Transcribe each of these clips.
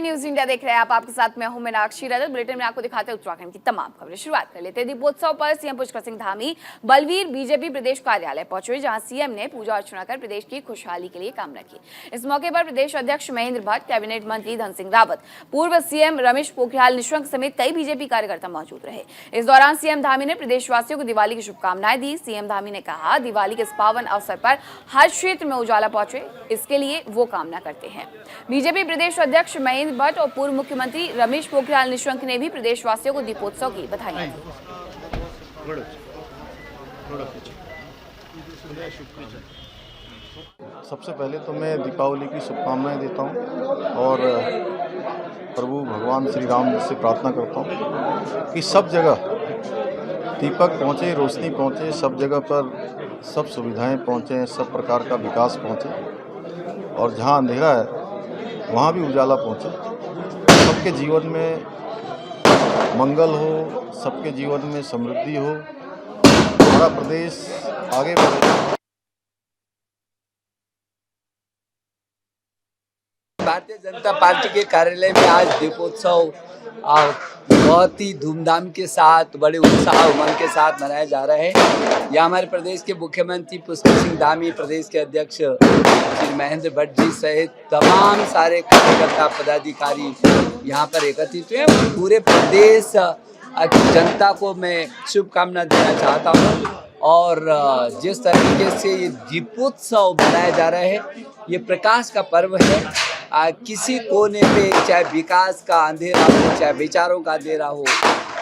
News India देख रहे हैं आप। आपके साथ मैं हूं मीनाक्षी रजत। बुलेटिन में आपको दिखाते हैं उत्तराखंड की तमाम खबरें। शुरुआत कर लेते हैं दीपोत्सव पर सीएम पुष्कर सिंह धामी बलवीर बीजेपी प्रदेश कार्यालय पहुंचे, जहां सीएम ने पूजा अर्चना कर प्रदेश की खुशहाली के लिए कामना की। इस मौके पर प्रदेश अध्यक्ष महेंद्र भट्ट, कैबिनेट मंत्री धन सिंह रावत, पूर्व सीएम रमेश पोखरियाल निशंक समेत कई बीजेपी कार्यकर्ता मौजूद रहे। इस दौरान सीएम धामी ने प्रदेशवासियों को दिवाली की शुभकामनाएं दी। सीएम धामी ने कहा, दिवाली के इस पावन अवसर पर हर क्षेत्र में उजाला पहुंचे, इसके लिए वो कामना करते हैं। बीजेपी प्रदेश अध्यक्ष महेंद्र भट्ट और पूर्व मुख्यमंत्री रमेश पोखरियाल निशंक ने भी प्रदेशवासियों को दीपोत्सव की बधाई दी। सबसे पहले तो मैं दीपावली की शुभकामनाएं देता हूं और प्रभु भगवान श्री राम से प्रार्थना करता हूं कि सब जगह दीपक पहुंचे, रोशनी पहुंचे, सब जगह पर सब सुविधाएं पहुंचे, सब प्रकार का विकास पहुंचे और जहां अंधेरा है वहाँ भी उजाला पहुँचे। सबके जीवन में मंगल हो, सबके जीवन में समृद्धि हो, हमारा प्रदेश आगे बढ़े। भारतीय जनता पार्टी के कार्यालय में आज दीपोत्सव बहुत ही धूमधाम के साथ, बड़े उत्साह उमंग के साथ मनाया जा रहा है। यहाँ हमारे प्रदेश के मुख्यमंत्री पुष्कर सिंह धामी, प्रदेश के अध्यक्ष श्री महेंद्र भट्ट जी सहित तमाम सारे कार्यकर्ता पदाधिकारी यहाँ पर एकत्रित हुए। पूरे प्रदेश की जनता को मैं शुभकामना देना चाहता हूँ और जिस तरीके से ये दीपोत्सव मनाया जा रहा है, ये प्रकाश का पर्व है। किसी कोने पे चाहे विकास का अंधेरा हो, चाहे विचारों का अंधेरा हो,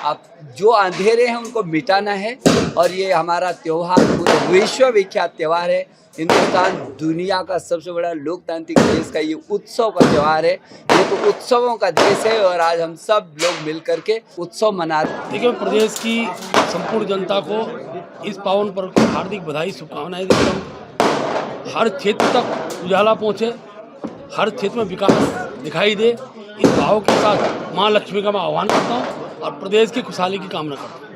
अब जो अंधेरे हैं उनको मिटाना है और ये हमारा त्यौहार पूरे विश्व विख्यात त्यौहार है। हिंदुस्तान दुनिया का सबसे बड़ा लोकतांत्रिक देश का ये उत्सव का त्यौहार है। ये तो उत्सवों का देश है और आज हम सब लोग मिल करके उत्सव मना रहे हैं। देखिए, प्रदेश की संपूर्ण जनता को इस पावन पर्व की हार्दिक बधाई, शुभकामनाएं देता हूँ। हर क्षेत्र तक उजाला पहुँचे, हर क्षेत्र में विकास दिखाई दे, इस भाव के साथ माँ लक्ष्मी का मैं आह्वान करता हूँ और प्रदेश की खुशहाली की कामना करता हूँ।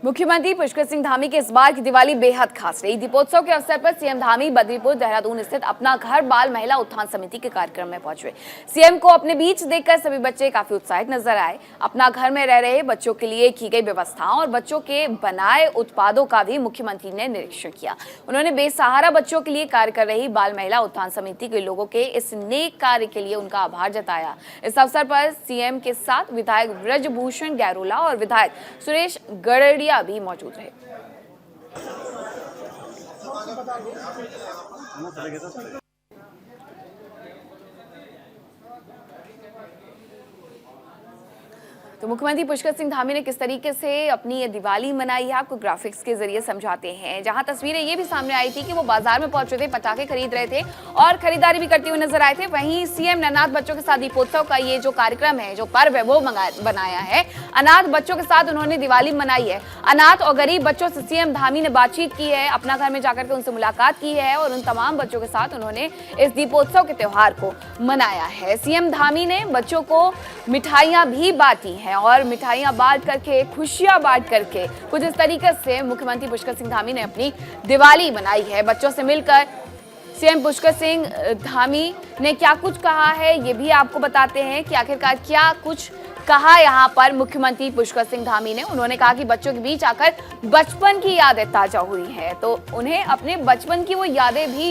मुख्यमंत्री पुष्कर सिंह धामी के इस बार की दिवाली बेहद खास रही। दीपोत्सव के अवसर पर सीएम धामी बद्रीपुर देहरादून स्थित अपना घर बाल महिला उत्थान समिति के कार्यक्रम में पहुंचे। सीएम को अपने बीच देखकर सभी बच्चे काफी उत्साहित नजर आए। अपना घर में रह रहे बच्चों के लिए की गई व्यवस्थाओं और बच्चों के बनाए उत्पादों का भी मुख्यमंत्री ने निरीक्षण किया। उन्होंने बेसहारा बच्चों के लिए कार्य कर रही बाल महिला उत्थान समिति के लोगों के इस नेक कार्य के लिए उनका आभार जताया। इस अवसर पर सीएम के साथ विधायक ब्रजभूषण गैरोला और विधायक सुरेश गड़रिया भी मौजूद रहे। तो मुख्यमंत्री पुष्कर सिंह धामी ने किस तरीके से अपनी ये दिवाली मनाई है, आपको ग्राफिक्स के जरिए समझाते हैं। जहां तस्वीरें ये भी सामने आई थी कि वो बाजार में पहुंचे थे, पटाखे खरीद रहे थे और खरीदारी भी करते हुए नजर आए थे। वहीं सीएम ने अनाथ बच्चों के साथ दीपोत्सव का ये जो कार्यक्रम है, जो पर्व है, वो बनाया है। अनाथ बच्चों के साथ उन्होंने दिवाली मनाई है। अनाथ और गरीब बच्चों से सीएम धामी ने बातचीत की है, अपना घर में जाकर के उनसे मुलाकात की है और उन तमाम बच्चों के साथ उन्होंने इस दीपोत्सव के त्योहार को मनाया है। सीएम धामी ने बच्चों को मिठाइयां भी बांटी हैं और मिठाइयां बांट करके, खुशियां बांट करके कुछ इस तरीके से मुख्यमंत्री पुष्कर सिंह धामी ने अपनी दिवाली मनाई है। बच्चों से मिलकर सीएम पुष्कर सिंह धामी ने क्या कुछ कहा है, ये भी आपको बताते हैं कि आखिरकार क्या कुछ कहा यहाँ पर मुख्यमंत्री पुष्कर सिंह धामी ने। उन्होंने कहा कि बच्चों के बीच आकर बचपन की यादें ताजा हुई हैं, तो उन्हें अपने बचपन की वो यादें भी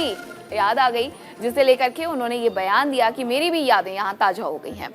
याद आ गई, जिसे लेकर के उन्होंने ये बयान दिया कि मेरी भी यादें यहाँ ताजा हो गई हैं।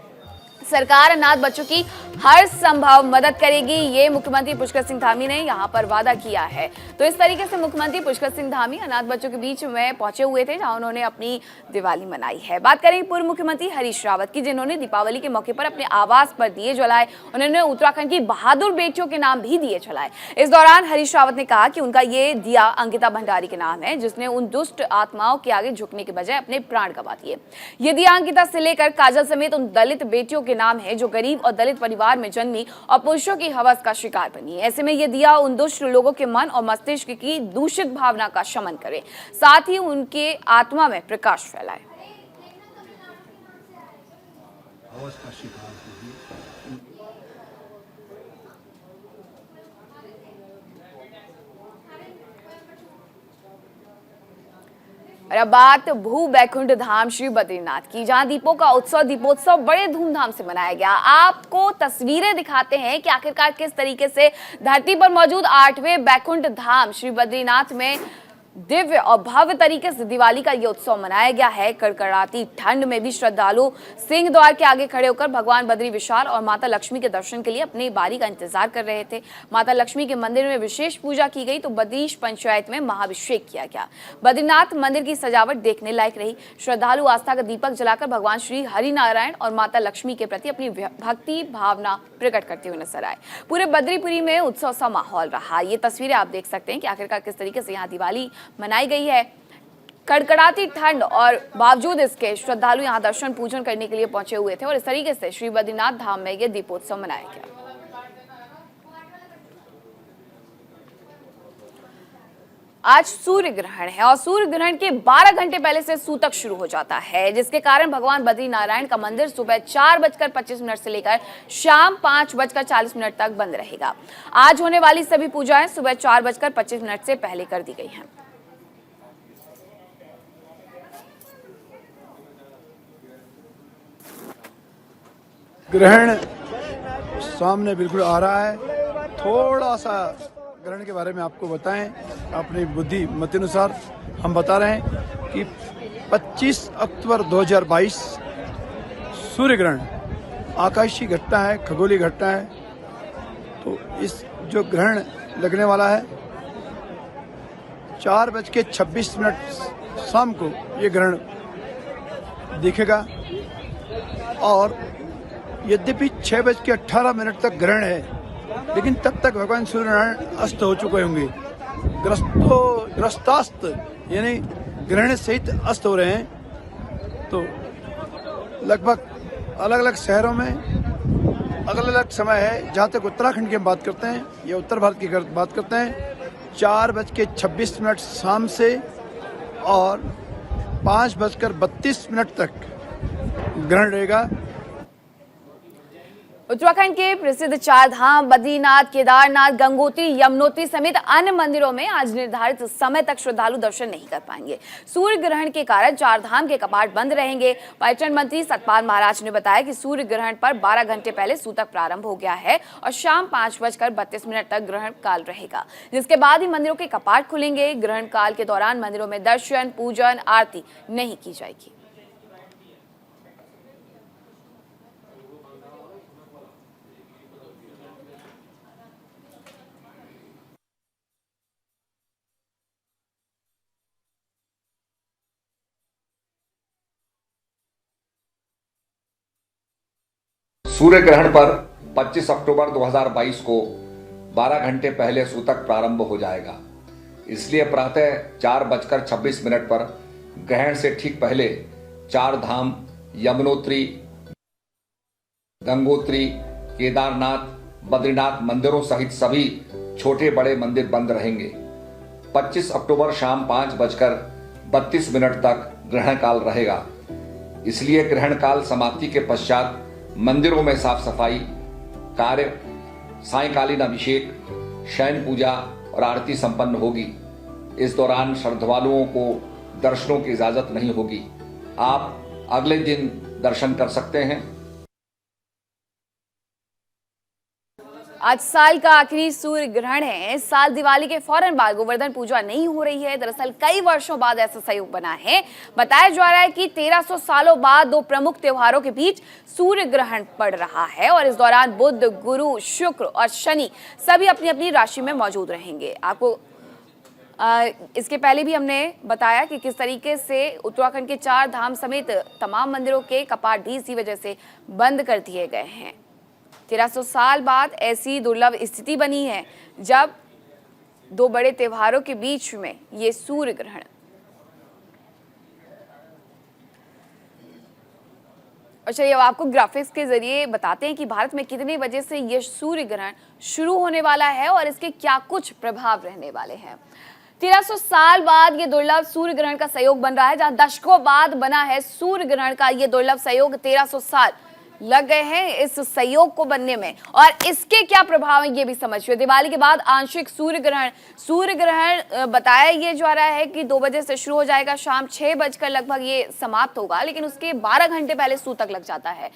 सरकार अनाथ बच्चों की हर संभव मदद करेगी, ये मुख्यमंत्री पुष्कर सिंह धामी ने यहाँ पर वादा किया है। तो इस तरीके से मुख्यमंत्री पुष्कर सिंह धामी अनाथ बच्चों के बीच में पहुंचे हुए थे, जहां उन्होंने अपनी दिवाली मनाई है। बात करें पूर्व मुख्यमंत्री हरीश रावत की, जिन्होंने दीपावली के मौके पर अपने आवास पर दिए जलाए। उन्होंने उत्तराखंड की बहादुर बेटियों के नाम भी दिए जलाए। इस दौरान हरीश रावत ने कहा कि उनका ये दिया अंकिता भंडारी के नाम है, जिसने उन दुष्ट आत्माओं के आगे झुकने के बजाय अपने प्राण गंवा दिए। ये दिया अंकिता से लेकर काजल समेत उन दलित बेटियों के नाम है जो गरीब और दलित परिवार में जन्मी और पुरुषों की हवस का शिकार बनी। ऐसे में यह दिया उन दुष्ट लोगों के मन और मस्तिष्क की दूषित भावना का शमन करे, साथ ही उनके आत्मा में प्रकाश फैलाए। और अब बात भू बैकुंठ धाम श्री बद्रीनाथ की, जहां दीपों का उत्सव दीपोत्सव बड़े धूमधाम से मनाया गया। आपको तस्वीरें दिखाते हैं कि आखिरकार किस तरीके से धरती पर मौजूद 8वें बैकुंठ धाम श्री बद्रीनाथ में दिव्य और भव्य तरीके से दिवाली का ये उत्सव मनाया गया है। कड़कड़ाती ठंड में भी श्रद्धालु सिंह द्वार के आगे खड़े होकर भगवान बद्री विशाल और माता लक्ष्मी के दर्शन के लिए अपनी बारी का इंतजार कर रहे थे। माता लक्ष्मी के मंदिर में विशेष पूजा की गई तो बद्रीश पंचायत में महाभिषेक किया गया। बद्रीनाथ मंदिर की सजावट देखने लायक रही। श्रद्धालु आस्था का दीपक जलाकर भगवान श्री हरिनारायण और माता लक्ष्मी के प्रति अपनी भक्ति भावना प्रकट करते हुए नजर आए। पूरे बद्रीपुरी में उत्सव सा माहौल रहा। ये तस्वीरें आप देख सकते हैं कि आखिरकार किस तरीके से यहाँ दिवाली मनाई गई है। कड़कड़ाती ठंड और बावजूद इसके श्रद्धालु यहाँ दर्शन पूजन करने के लिए पहुंचे हुए थे और इस तरीके से श्री बद्रीनाथ धाम में ये दीपोत्सव मनाया गया। आज सूर्य ग्रहण है और सूर्य ग्रहण के 12 घंटे पहले से सूतक शुरू हो जाता है, जिसके कारण भगवान बद्री नारायण का मंदिर सुबह 4:25 से लेकर शाम 5:40 तक बंद रहेगा। आज होने वाली सभी पूजाएं सुबह 4:25 से पहले कर दी गई हैं। ग्रहण सामने बिल्कुल आ रहा है। थोड़ा सा ग्रहण के बारे में आपको बताएं, अपनी बुद्धि मत अनुसार हम बता रहे हैं कि 25 अक्टूबर 2022 सूर्य ग्रहण आकाशीय घटना है, खगोलीय घटना है। तो इस जो ग्रहण लगने वाला है 4:26 शाम को ये ग्रहण दिखेगा और यद्यपि 6:18 तक ग्रहण है, लेकिन तब तक भगवान सूर्यनारायण अस्त हो चुके होंगे। ग्रस्तास्त यानी ग्रहण सहित अस्त हो रहे हैं। तो लगभग अलग अलग शहरों में अलग अलग समय है। जहाँ तक उत्तराखंड की हम बात करते हैं या उत्तर भारत की बात करते हैं 4:26 शाम से और 5:32 तक ग्रहण रहेगा। उत्तराखंड के प्रसिद्ध चार धाम बद्रीनाथ, केदारनाथ, गंगोत्री, यमुनोत्री समेत अन्य मंदिरों में आज निर्धारित समय तक श्रद्धालु दर्शन नहीं कर पाएंगे। सूर्य ग्रहण के कारण चार धाम के कपाट बंद रहेंगे। पर्यटन मंत्री सतपाल महाराज ने बताया कि सूर्य ग्रहण पर 12 घंटे पहले सूतक प्रारंभ हो गया है और शाम 5:32 तक ग्रहण काल रहेगा, जिसके बाद ही मंदिरों के कपाट खुलेंगे। ग्रहण काल के दौरान मंदिरों में दर्शन, पूजन, आरती नहीं की जाएगी। सूर्य ग्रहण पर 25 अक्टूबर 2022 को 12 घंटे पहले सूतक प्रारंभ हो जाएगा। इसलिए प्रातः 4:26 पर ग्रहण से ठीक पहले चार धाम यमुनोत्री, गंगोत्री, केदारनाथ, बद्रीनाथ मंदिरों सहित सभी छोटे बड़े मंदिर बंद रहेंगे। 25 अक्टूबर शाम 5:32 तक ग्रहण काल रहेगा। इसलिए ग्रहण काल समाप्ति के पश्चात मंदिरों में साफ सफाई कार्य, सायंकालीन अभिषेक, शयन पूजा और आरती संपन्न होगी। इस दौरान श्रद्धालुओं को दर्शनों की इजाजत नहीं होगी। आप अगले दिन दर्शन कर सकते हैं। आज साल का आखिरी सूर्य ग्रहण है। इस साल दिवाली के फौरन बाद गोवर्धन पूजा नहीं हो रही है। दरअसल कई वर्षों बाद ऐसा संयोग बना है। बताया जा रहा है कि 1300 सालों बाद दो प्रमुख त्योहारों के बीच सूर्य ग्रहण पड़ रहा है और इस दौरान बुध, गुरु, शुक्र और शनि सभी अपनी अपनी राशि में मौजूद रहेंगे। आपको इसके पहले भी हमने बताया कि किस तरीके से उत्तराखंड के चार धाम समेत तमाम मंदिरों के कपाट भी इसी वजह से बंद कर दिए गए हैं। 1300 साल बाद ऐसी दुर्लभ स्थिति बनी है जब दो बड़े त्योहारों के बीच में ये सूर्य ग्रहण। और चलिए अब आपको ग्राफिक्स के जरिए बताते हैं कि भारत में कितने बजे से ये सूर्य ग्रहण शुरू होने वाला है और इसके क्या कुछ प्रभाव रहने वाले हैं। 1300 साल बाद ये दुर्लभ सूर्य ग्रहण का संयोग बन रहा है। जहां दशकों बाद बना है सूर्य ग्रहण का ये दुर्लभ संयोग 1300 साल लग गए हैं इस सहयोग को बनने में, और इसके क्या प्रभाव है ये भी समझिए। दिवाली के बाद आंशिक सूर्य ग्रहण बताया ये जा रहा है कि 2 बजे से शुरू हो जाएगा, शाम 6 बजकर लगभग ये समाप्त होगा, लेकिन उसके 12 घंटे पहले सूतक लग जाता है।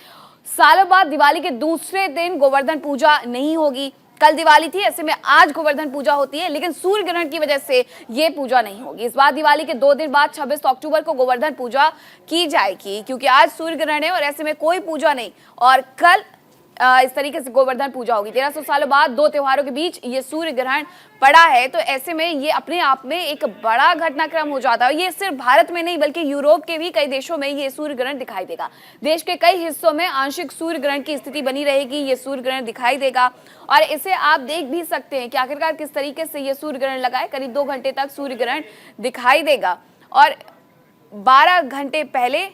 सालों बाद दिवाली के दूसरे दिन गोवर्धन पूजा नहीं होगी। कल दिवाली थी, ऐसे में आज गोवर्धन पूजा होती है, लेकिन सूर्य ग्रहण की वजह से ये पूजा नहीं होगी। इस बार दिवाली के 2 दिन बाद 26 अक्टूबर को गोवर्धन पूजा की जाएगी, क्योंकि आज सूर्य ग्रहण है और ऐसे में कोई पूजा नहीं, और कल इस तरीके से गोवर्धन पूजा होगी। 1300 सालों बाद 2 त्योहारों के बीच ये सूर्य ग्रहण पड़ा है, तो ऐसे में ये अपने आप में एक बड़ा घटनाक्रम हो जाता है। ये सिर्फ भारत में नहीं बल्कि यूरोप के भी कई देशों में ये सूर्य ग्रहण दिखाई देगा। देश के कई हिस्सों में आंशिक सूर्य ग्रहण की स्थिति बनी रहेगी, ये सूर्य ग्रहण दिखाई देगा, और इसे आप देख भी सकते हैं कि आखिरकार किस तरीके से ये सूर्य ग्रहण लगा है। करीब 2 घंटे तक सूर्य ग्रहण दिखाई देगा, और 12 घंटे पहले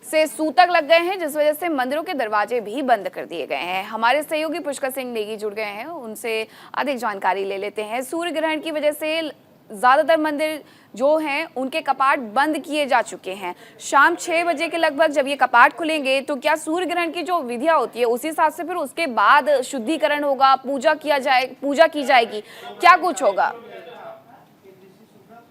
से सूतक लग गए हैं, जिस वजह से मंदिरों के दरवाजे भी बंद कर दिए गए हैं। हमारे सहयोगी पुष्कर सिंह नेगी जुड़ गए हैं, उनसे अधिक जानकारी ले लेते हैं। सूर्य ग्रहण की वजह से ज्यादातर मंदिर जो हैं उनके कपाट बंद किए जा चुके हैं। शाम 6 बजे के लगभग जब ये कपाट खुलेंगे तो क्या सूर्य ग्रहण की जो विधियां होती है उसी हिसाब से फिर उसके बाद शुद्धिकरण होगा, पूजा की जाएगी, क्या कुछ होगा?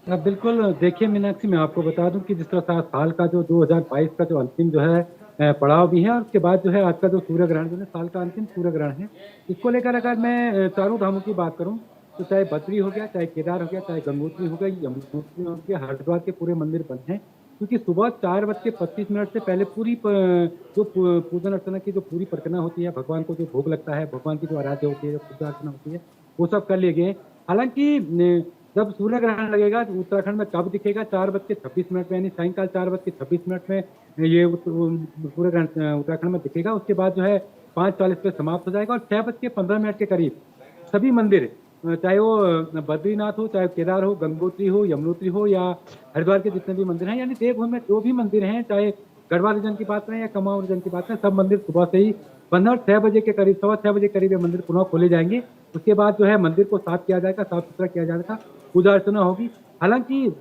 बिल्कुल, देखिए मीनाक्षी, मैं आपको बता दूं कि जिस तरह साल का जो 2022 का जो अंतिम जो है पड़ाव भी है, और उसके बाद जो है आज का जो सूर्य ग्रहण जो है साल का अंतिम सूर्य ग्रहण है, इसको लेकर अगर मैं चारों धामों की बात करूं तो चाहे बद्री हो गया, चाहे केदार हो गया, चाहे गंगोत्री हो गया, यमुनोत्री हो गया, हरिद्वार के पूरे मंदिर बंद हैं, क्योंकि सुबह 4:25 से पहले पूरी जो पूजन अर्चना की जो पूरी प्रक्रिया होती है, भगवान को जो भोग लगता है, भगवान की जो आराध्य होती है, जो पूजा अर्चना होती है, वो सब कर लिए गए। हालांकि जब सूर्य ग्रहण लगेगा तो उत्तराखंड में कब दिखेगा? 4:26 में, यानी सायंकाल 4:26 में ये सूर्य ग्रहण उत्तराखंड में दिखेगा। उसके बाद जो है 5:40 पे समाप्त हो जाएगा, और 6:15 के करीब सभी मंदिर, चाहे वो बद्रीनाथ हो, चाहे केदार हो, गंगोत्री हो, यमुनोत्री हो, या हरिद्वार के जितने भी मंदिर हैं, यानी देवभूमि में जो भी मंदिर हैं, चाहे गढ़वाल रीजन की बात करें या कुमाऊं रीजन की बात करें, सब मंदिर सुबह से ही बंद है, और 6 बजे के करीब, 6:15 बजे के करीब ये मंदिर पुनः खोले जाएंगे। उसके बाद जो है मंदिर को साफ किया जाएगा, साफ सुथरा किया जाएगा, पूजा अर्चना होगी। हालांकि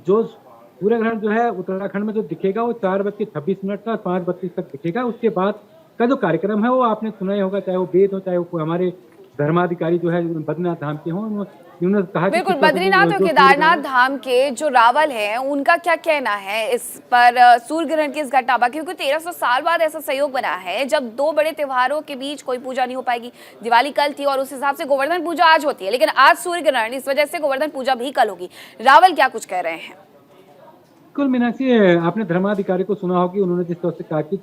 जो सूर्य ग्रहण जो है उत्तराखंड में जो दिखेगा वो 4:26 का 5:32 तक दिखेगा। उसके बाद का जो कार्यक्रम है वो आपने सुना ही होगा, चाहे वो वेद हो, चाहे वो हमारे धर्माधिकारी जो है बद्रीनाथ धाम के हों, उन्होंने कहा बिल्कुल, बद्रीनाथ और केदारनाथ धाम के जो रावल हैं उनका क्या कहना है इस पर सूर्य ग्रहण की इस घटना पर, क्योंकि 1300 साल बाद ऐसा संयोग बना है जब 2 बड़े त्योहारों के बीच कोई पूजा नहीं हो पाएगी। दिवाली कल थी और उस हिसाब से गोवर्धन पूजा आज होती है, लेकिन आज सूर्य ग्रहण, इस वजह से गोवर्धन पूजा भी कल होगी। रावल क्या कुछ कह रहे हैं? बिल्कुल मीनाक्षी, आपने धर्माधिकारी को सुना होगी, उन्होंने जिस तरह से कहा कि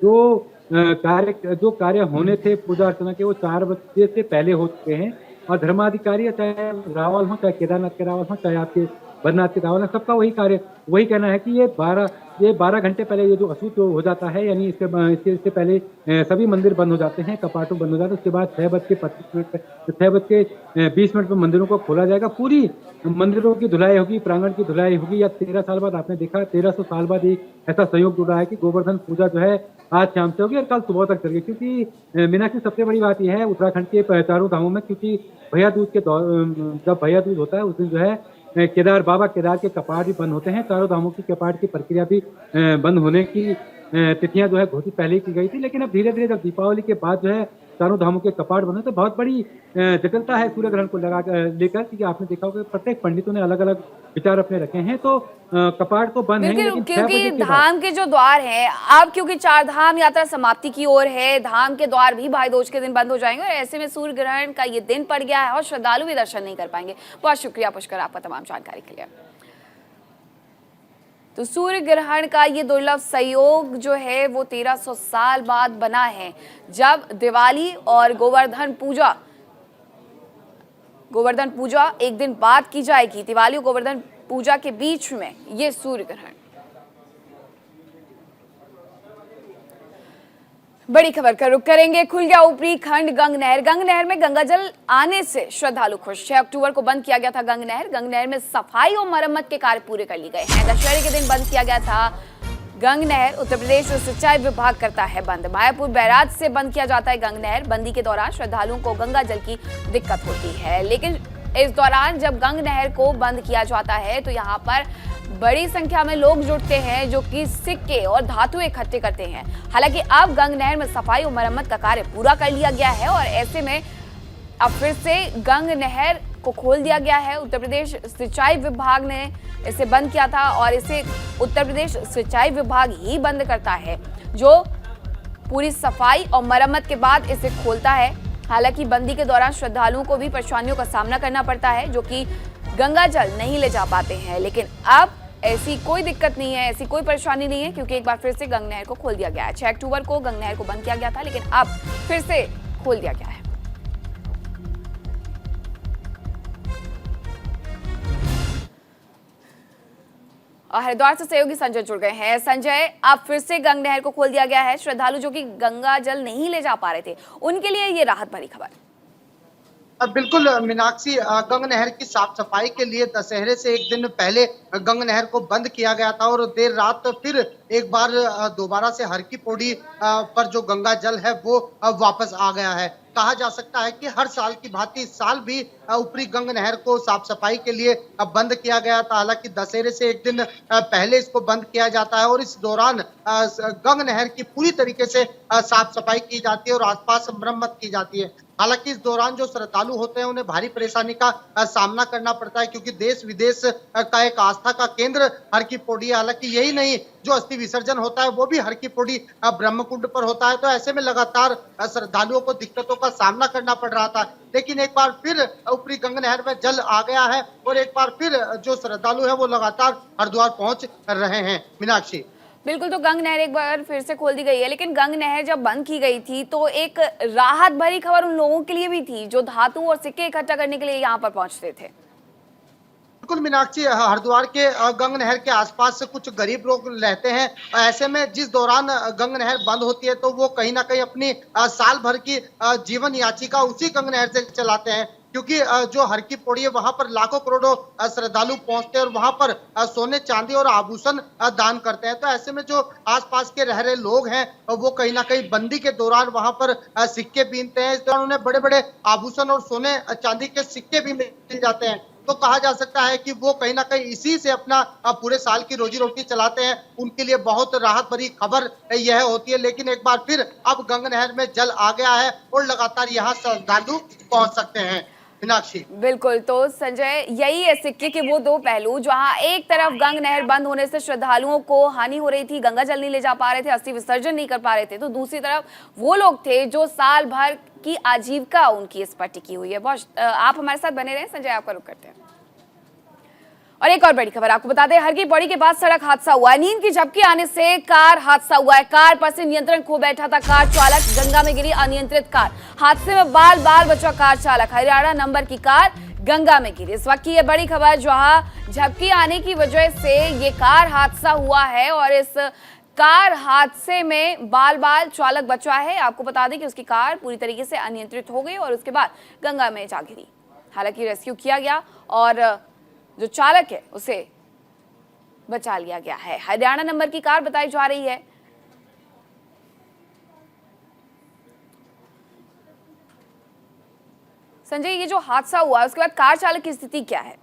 जो कार्य होने थे पूजा अर्चना के वो 4 बजे से पहले हो चुके हैं, और धर्माधिकारी चाहे रावल हो, चाहे केदारनाथ के रावल हो, चाहे आपके बद्रीनाथ के रावल हो, सबका वही कहना है कि ये 12 घंटे पहले ये जो अशुद्ध हो जाता है, यानी इससे पहले सभी मंदिर बंद हो जाते हैं, कपाटों बंद हो जाते हैं। उसके बाद 6:20 पर मंदिरों को खोला जाएगा, पूरी मंदिरों की धुलाई होगी, प्रांगण की धुलाई होगी। या 13 साल बाद आपने देखा, 1300 साल बाद एक ऐसा संयोग जुड़ा है कि गोवर्धन पूजा जो है आज शाम से होगी और कल सुबह तक चलेगी। क्योंकि मीनाक्षी, सबसे बड़ी बात यह है उत्तराखंड के चारों धामों में, क्योंकि भैया दूज जब भैया दूज होता है उस दिन जो है बाबा केदार के कपाट भी बंद होते हैं। चारों धामों की कपाट की प्रक्रिया भी बंद होने की तिथियां जो है घोषित पहले की गई थी, लेकिन अब धीरे धीरे जब दीपावली के बाद जो है चारों धामों के कपाट बने, तो बहुत बड़ी जटिलता है सूर्य ग्रहण को लेकर, क्योंकि आपने देखा होगा प्रत्येक पंडितों ने अलग अलग विचार अपने रखे हैं। तो कपाट तो बंद है, क्योंकि धाम के जो द्वार हैं अब, क्योंकि 4 धाम यात्रा समाप्ति की ओर है, धाम के द्वार भी भाई दूज के दिन बंद हो जाएंगे, और ऐसे में सूर्य ग्रहण का ये दिन पड़ गया है और श्रद्धालु भी दर्शन नहीं कर पाएंगे। बहुत शुक्रिया पुष्कर आपका तमाम जानकारी के लिए। तो सूर्य ग्रहण का ये दुर्लभ संयोग जो है वो 1300 साल बाद बना है, जब दिवाली और गोवर्धन पूजा एक दिन बाद की जाएगी। दिवाली और गोवर्धन पूजा के बीच में ये सूर्य ग्रहण। बड़ी खबर का रुख करेंगे। खुल गया ऊपरी खंड गंग नहर में गंगा जल आने से श्रद्धालु खुश। 6 अक्टूबर को बंद किया गया था गंग नहर में सफाई और मरम्मत के कार्य पूरे कर लिए गए हैं। दशहरे के दिन बंद किया गया था गंग नहर। उत्तर प्रदेश सिंचाई विभाग करता है बंद। मायापुर बैराज से बंद किया जाता है गंग नहर। बंदी के दौरान श्रद्धालुओं को गंगा जल की दिक्कत होती है, लेकिन इस दौरान जब गंग नहर को बंद किया जाता है तो यहाँ पर बड़ी संख्या में लोग जुटते हैं जो कि सिक्के और धातु इकट्ठे करते हैं। हालांकि अब गंग नहर में सफाई और मरम्मत का कार्य पूरा कर लिया गया है और ऐसे में अब फिर से गंग नहर को खोल दिया गया है। उत्तर प्रदेश सिंचाई विभाग ने इसे बंद किया था और इसे उत्तर प्रदेश सिंचाई विभाग ही बंद करता है, जो पूरी सफाई और मरम्मत के बाद इसे खोलता है। हालांकि बंदी के दौरान श्रद्धालुओं को भी परेशानियों का सामना करना पड़ता है, जो कि गंगा जल नहीं ले जा पाते हैं। लेकिन अब ऐसी कोई दिक्कत नहीं है, ऐसी कोई परेशानी नहीं है, क्योंकि एक बार फिर से गंग नहर को खोल दिया गया है। 6 अक्टूबर को गंग नहर को बंद किया गया था, लेकिन अब फिर से खोल दिया गया है। और हरिद्वार से सहयोगी संजय जुड़ गए हैं। संजय, अब फिर से गंग नहर को खोल दिया गया है। श्रद्धालु जो कि गंगा जल नहीं ले जा पा रहे थे, उनके लिए ये राहत भरी खबर। बिल्कुल मीनाक्षी, गंग नहर की साफ सफाई के लिए दशहरे से एक दिन पहले गंग नहर को बंद किया गया था और देर रात फिर एक बार दोबारा से हर की पौड़ी पर जो गंगा जल है वो वापस आ गया है। कहा जा सकता है कि हर साल की भांति इस साल भी ऊपरी गंग नहर को साफ सफाई के लिए बंद किया गया था। हालांकि दशहरे से एक दिन पहले इसको बंद किया जाता है और इस दौरान गंग नहर की पूरी तरीके से साफ सफाई की जाती है और आसपास मरम्मत की जाती है। हालांकि इस दौरान जो श्रद्धालु होते हैं उन्हें भारी परेशानी का सामना करना पड़ता है, क्योंकि देश विदेश का एक आस्था का केंद्र हर की पौड़ी है। हालांकि यही नहीं, जो अस्थि विसर्जन होता है वो भी हर की पौड़ी ब्रह्मकुंड पर होता है। तो ऐसे में लगातार श्रद्धालुओं को दिक्कतों का सामना करना पड़ रहा था, लेकिन एक बार फिर ऊपरी गंग नहर में जल आ गया है और एक बार फिर जो श्रद्धालु है वो लगातार हरिद्वार पहुंच रहे हैं। मीनाक्षी, बिल्कुल, तो गंग नहर एक बार फिर से खोल दी गई है, लेकिन गंग नहर जब बंद की गई थी तो एक राहत भरी खबर उन लोगों के लिए भी थी जो धातु और सिक्के इकट्ठा करने के लिए यहाँ पर पहुंचते थे। बिल्कुल मीनाक्षी, हरिद्वार के गंग नहर के आसपास से कुछ गरीब लोग रहते हैं। ऐसे में जिस दौरान गंग नहर बंद होती है तो वो कहीं ना कहीं अपनी साल भर की जीवन याचिका उसी गंग नहर से चलाते हैं, क्योंकि जो हर की पौड़ी है वहां पर लाखों करोड़ों श्रद्धालु पहुंचते हैं और वहां पर सोने चांदी और आभूषण दान करते हैं। तो ऐसे में जो आसपास के रह रहे लोग हैं वो कहीं ना कहीं बंदी के दौरान वहां पर सिक्के बीनते हैं। इस दौरान उन्हें बड़े बड़े आभूषण और सोने चांदी के सिक्के भी मिल जाते हैं। तो कहा जा सकता है कि वो कहीं ना कहीं इसी से अपना पूरे साल की रोजी रोटी चलाते हैं। उनके लिए बहुत राहत भरी खबर यह होती है। लेकिन एक बार फिर अब गंग नहर में जल आ गया है और लगातार यहाँ श्रद्धालु पहुंच सकते हैं। मीनाक्षी, बिल्कुल, तो संजय, यही है सिक्के के वो दो पहलू, जहां एक तरफ गंग नहर बंद होने से श्रद्धालुओं को हानि हो रही थी, गंगा जल नहीं ले जा पा रहे थे, अस्थि विसर्जन नहीं कर पा रहे थे, तो दूसरी तरफ वो लोग थे जो साल भर की आजीविका उनकी इस पर टिकी हुई है। बहुत आप हमारे साथ बने रहे। संजय, आपका रुख करते हैं। और एक और बड़ी खबर आपको बता दें, हर की पौड़ी के बाद सड़क हादसा हुआ है। नींद की झपकी आने से कार हादसा हुआ है। कार पर से नियंत्रण खो बैठा था कार चालक, गंगा में गिरी अनियंत्रित कार। हादसे में बाल बाल बचा कार चालक। हरियाणा नंबर की कार गंगा में गिरी। इस वक्त की ये बड़ी खबर, जहां झपकी आने की वजह से ये कार हादसा हुआ है और इस कार हादसे में बाल बाल चालक बचा है। आपको बता दें कि उसकी कार पूरी तरीके से अनियंत्रित हो गई और उसके बाद गंगा में जा गिरी। हालांकि रेस्क्यू किया गया और जो चालक है उसे बचा लिया गया है। हरियाणा नंबर की कार बताई जा रही है। संजय, ये जो हादसा हुआ उसके बाद कार चालक की स्थिति क्या है?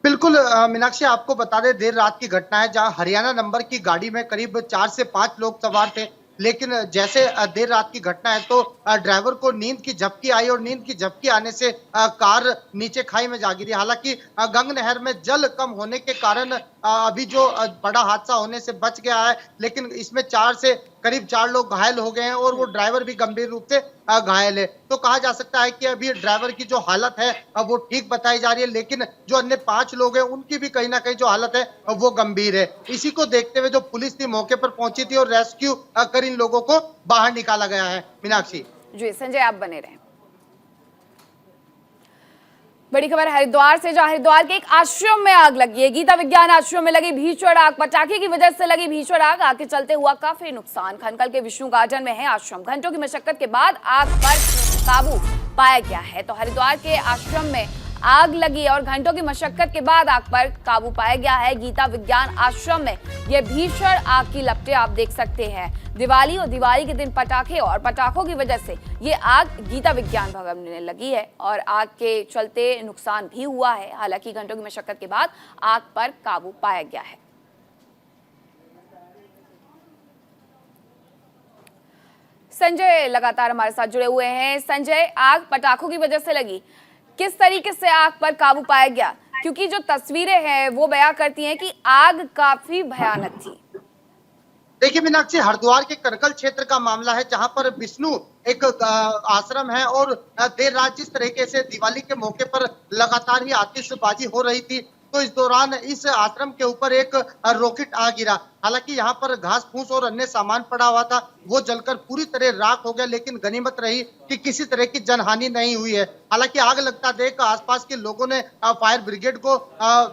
बिल्कुल मीनाक्षी, आपको बता दें देर रात की घटना है, जहां हरियाणा नंबर की गाड़ी में करीब 4 से 5 लोग सवार थे। लेकिन जैसे देर रात की घटना है तो ड्राइवर को नींद की झपकी आई और नींद की झपकी आने से कार नीचे खाई में जा गिरी। हालांकि गंग नहर में जल कम होने के कारण अभी जो बड़ा हादसा होने से बच गया है, लेकिन इसमें करीब 4 लोग घायल हो गए हैं और वो ड्राइवर भी गंभीर रूप से घायल है। तो कहा जा सकता है कि अभी ड्राइवर की जो हालत है वो ठीक बताई जा रही है, लेकिन जो अन्य 5 लोग हैं उनकी भी कहीं ना कहीं जो हालत है वो गंभीर है। इसी को देखते हुए जो पुलिस थी मौके पर पहुंची थी और रेस्क्यू कर इन लोगों को बाहर निकाला गया है। मीनाक्षी जी, संजय आप बने रहें। बड़ी खबर हरिद्वार से, जहां हरिद्वार के एक आश्रम में आग लगी है। गीता विज्ञान आश्रम में लगी भीषण आग। पटाखे की वजह से लगी भीषण आग। आग के चलते हुआ काफी नुकसान। खनकल के विष्णु गार्डन में है आश्रम। घंटों की मशक्कत के बाद आग पर काबू पाया गया है। तो हरिद्वार के आश्रम में आग लगी और घंटों की मशक्कत के बाद आग पर काबू पाया गया है। गीता विज्ञान आश्रम में यह भीषण आग की लपटें आप देख सकते हैं। दिवाली और दिवाली के दिन पटाखे और पटाखों की वजह से ये आग गीता विज्ञान भवन में लगी है और आग के चलते नुकसान भी हुआ है। हालांकि घंटों की मशक्कत के बाद आग पर काबू पाया गया है। संजय लगातार हमारे साथ जुड़े हुए हैं। संजय, आग पटाखों की वजह से लगी, किस तरीके से आग पर काबू पाया गया? क्योंकि जो तस्वीरें हैं वो बयां करती हैं कि आग काफी भयानक थी। देखिए मीनाक्षी, हरिद्वार के करकल क्षेत्र का मामला है, जहां पर विष्णु एक आश्रम है और देर रात जिस तरीके से दिवाली के मौके पर लगातार ही आतिशबाजी हो रही थी, तो इस दौरान इस आश्रम के ऊपर एक रॉकेट आ गिरा। हालांकि यहाँ पर घास फूस और अन्य सामान पड़ा हुआ था, वो जलकर पूरी तरह राख हो गया, लेकिन गनीमत रही कि किसी तरह की जनहानि नहीं हुई है। हालांकि आग लगता देख आसपास के लोगों ने फायर ब्रिगेड को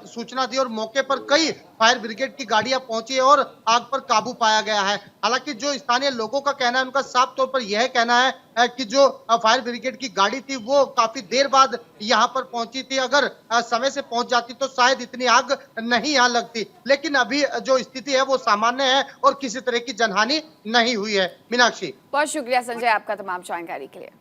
सूचना दी और मौके पर कई फायर ब्रिगेड की गाड़ियां पहुंची और आग पर काबू पाया गया है। हालांकि जो स्थानीय लोगों का कहना है, उनका साफ तौर पर यह कहना है कि जो फायर ब्रिगेड की गाड़ी थी वो काफी देर बाद यहाँ पर पहुंची थी। अगर समय से पहुंच जाती तो शायद इतनी आग नहीं यहाँ लगती, लेकिन अभी जो स्थिति है वो सामान्य है और किसी तरह की जनहानि नहीं हुई है। मीनाक्षी, बहुत शुक्रिया संजय आपका तमाम जानकारी के लिए।